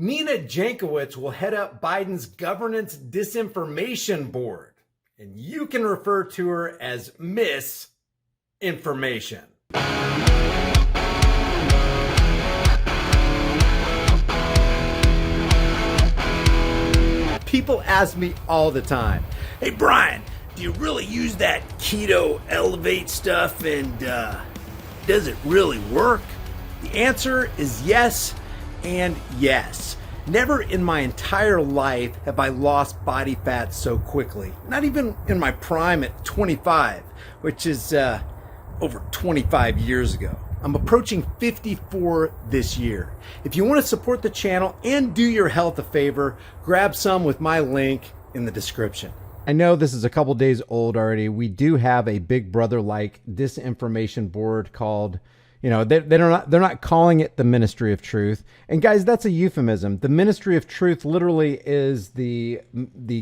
Nina Jankowicz will head up Biden's governance disinformation board, and you can refer to her as Miss Information. People ask me all the time, "Hey Brian, do you really use that keto elevate stuff, and does it really work?" The answer is yes and yes. Never in my entire life have I lost body fat so quickly. Not even in my prime at 25, which is over 25 years ago. I'm approaching 54 this year. If you want to support the channel and do your health a favor, grab some with my link in the description. I know this is a couple days old already. We do have a big brother-like disinformation board called, they're not calling it the Ministry of Truth. And guys, that's a euphemism. The Ministry of Truth literally is the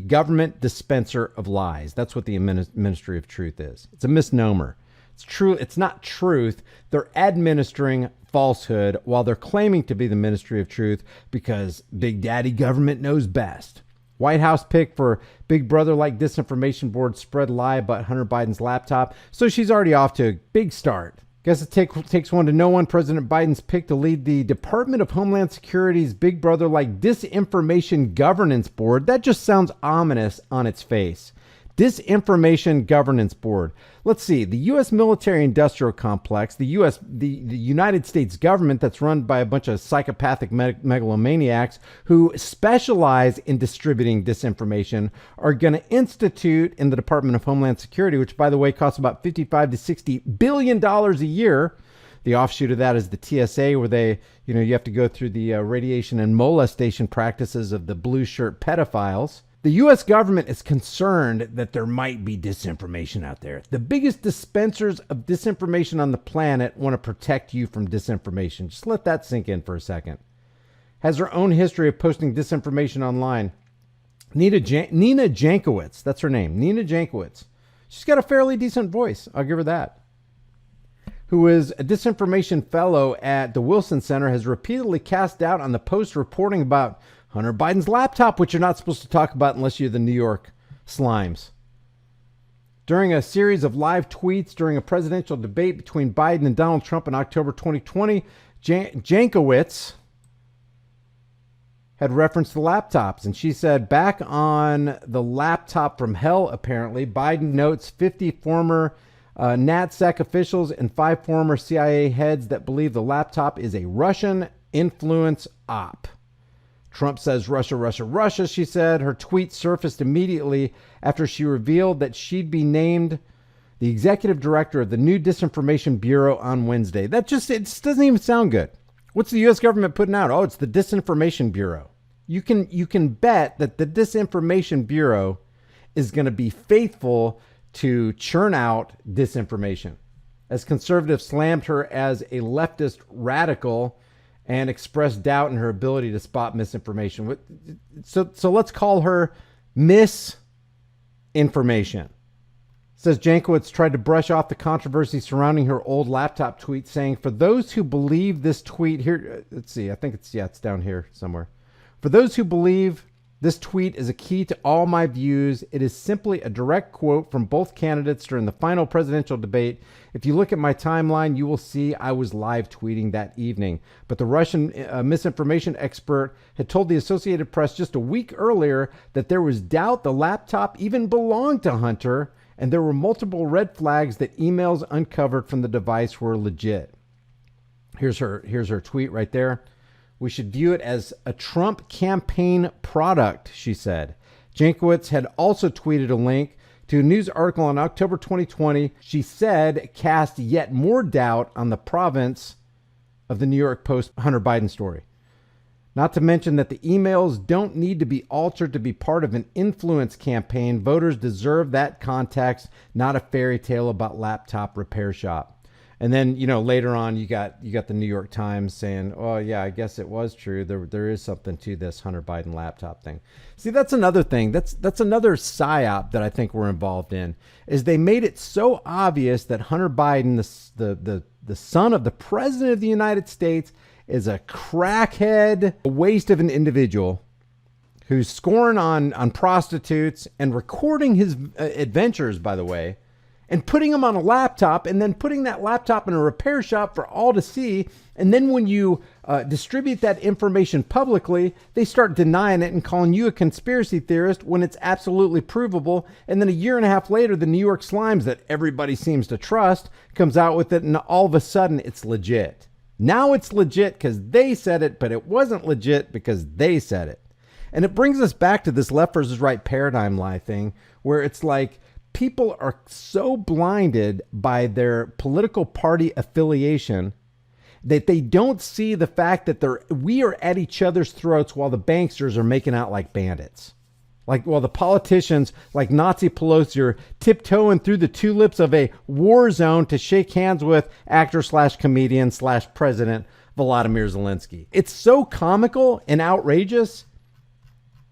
government dispenser of lies. That's what the Ministry of Truth is. It's a misnomer. It's true. It's not truth. They're administering falsehood while they're claiming to be the Ministry of Truth because Big Daddy government knows best. White House pick for Big Brother-like disinformation board spread lie about Hunter Biden's laptop. So she's already off to a big start. Guess it takes one to know one. President Biden's pick to lead the Department of Homeland Security's Big Brother-like disinformation governance board. That just sounds ominous on its face. Disinformation Governance Board. Let's see. The U.S. military-industrial complex, the United States government that's run by a bunch of psychopathic megalomaniacs who specialize in distributing disinformation, are going to institute in the Department of Homeland Security, which, by the way, costs about $55 to $60 billion a year. The offshoot of that is the TSA, where you have to go through the radiation and molestation practices of the blue shirt pedophiles. The U.S. government is concerned that there might be disinformation out there. The biggest dispensers of disinformation on the planet want to protect you from disinformation. Just let that sink in for a second. Has her own history of posting disinformation online. Nina Jankowicz, that's her name, Nina Jankowicz. She's got a fairly decent voice, I'll give her that. Who is a disinformation fellow at the Wilson Center, has repeatedly cast doubt on the Post reporting about Hunter Biden's laptop, which you're not supposed to talk about unless you're the New York Slimes. During a series of live tweets during a presidential debate between Biden and Donald Trump in October 2020, Jankowicz had referenced the laptops, and she said, back on the laptop from hell, apparently, Biden notes 50 former NatSec officials and 5 former CIA heads that believe the laptop is a Russian influence op. Trump says Russia, Russia, Russia, she said. Her tweet surfaced immediately after she revealed that she'd be named the executive director of the new Disinformation Bureau on Wednesday. It just doesn't even sound good. What's the U.S. government putting out? Oh, it's the Disinformation Bureau. You can bet that the Disinformation Bureau is going to be faithful to churn out disinformation. As conservatives slammed her as a leftist radical and expressed doubt in her ability to spot misinformation. So let's call her Misinformation. Says Jankowicz tried to brush off the controversy surrounding her old laptop tweet, saying, for those who believe this tweet here, let's see, I think it's down here somewhere. For those who believe this tweet is a key to all my views, it is simply a direct quote from both candidates during the final presidential debate. If you look at my timeline, you will see I was live tweeting that evening. But the Russian misinformation expert had told the Associated Press just a week earlier that there was doubt the laptop even belonged to Hunter, and there were multiple red flags that emails uncovered from the device were legit. Here's her tweet right there. We should view it as a Trump campaign product, she said. Jankowicz had also tweeted a link to a news article on October 2020. She said cast yet more doubt on the provenance of the New York Post Hunter Biden story. Not to mention that the emails don't need to be altered to be part of an influence campaign. Voters deserve that context, not a fairy tale about laptop repair shop. And then, later on, you got the New York Times saying, oh, yeah, I guess it was true. There is something to this Hunter Biden laptop thing. See, that's another thing. That's another psyop that I think we're involved in, is they made it so obvious that Hunter Biden, the son of the president of the United States, is a crackhead, a waste of an individual who's scoring on prostitutes and recording his adventures, by the way, and putting them on a laptop and then putting that laptop in a repair shop for all to see. And then when you distribute that information publicly, they start denying it and calling you a conspiracy theorist when it's absolutely provable. And then a year and a half later, the New York Slimes that everybody seems to trust comes out with it, and all of a sudden it's legit. Now it's legit because they said it, but it wasn't legit because they said it. And it brings us back to this left versus right paradigm lie thing, where it's like people are so blinded by their political party affiliation that they don't see the fact that we are at each other's throats while the banksters are making out like bandits. Like while the politicians like Nazi Pelosi are tiptoeing through the tulips of a war zone to shake hands with actor/comedian/president Volodymyr Zelensky. It's so comical and outrageous.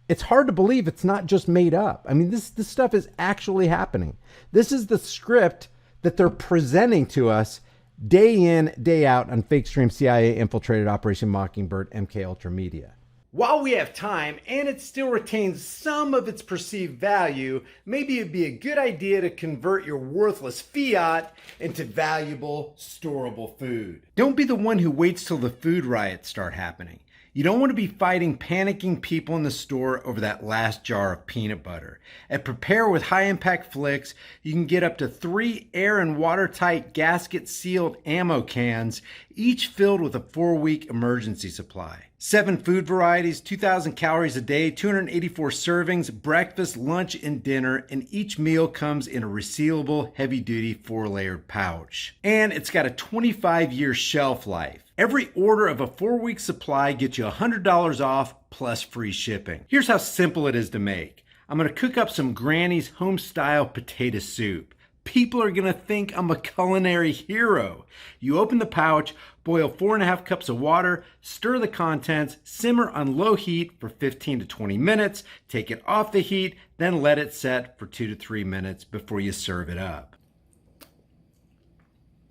It's hard to believe it's not just made up. I mean, this stuff is actually happening. This is the script that they're presenting to us day in, day out on fake stream CIA infiltrated Operation Mockingbird MK Ultra Media. While we have time and it still retains some of its perceived value, maybe it'd be a good idea to convert your worthless fiat into valuable, storable food. Don't be the one who waits till the food riots start happening. You don't want to be fighting panicking people in the store over that last jar of peanut butter. At Prepare with High Impact Flicks, you can get up to 3 air and watertight gasket sealed ammo cans, each filled with a 4-week emergency supply. 7 food varieties, 2,000 calories a day, 284 servings, breakfast, lunch, and dinner, and each meal comes in a resealable, heavy-duty 4-layered pouch. And it's got a 25-year shelf life. Every order of a 4-week supply gets you $100 off plus free shipping. Here's how simple it is to make. I'm going to cook up some Granny's home-style potato soup. People are going to think I'm a culinary hero. You open the pouch, boil 4.5 cups of water, stir the contents, simmer on low heat for 15 to 20 minutes, take it off the heat, then let it set for 2 to 3 minutes before you serve it up.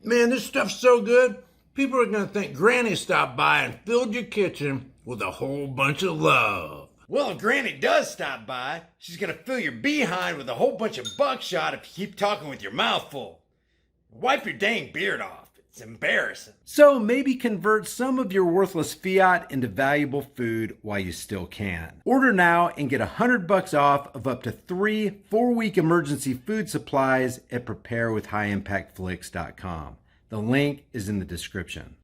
Man, this stuff's so good. People are going to think Granny stopped by and filled your kitchen with a whole bunch of love. Well, if Granny does stop by, she's going to fill your behind with a whole bunch of buckshot if you keep talking with your mouth full. Wipe your dang beard off. It's embarrassing. So maybe convert some of your worthless fiat into valuable food while you still can. Order now and get $100 off of up to 3 4-week emergency food supplies at preparewithhighimpactflix.com. The link is in the description.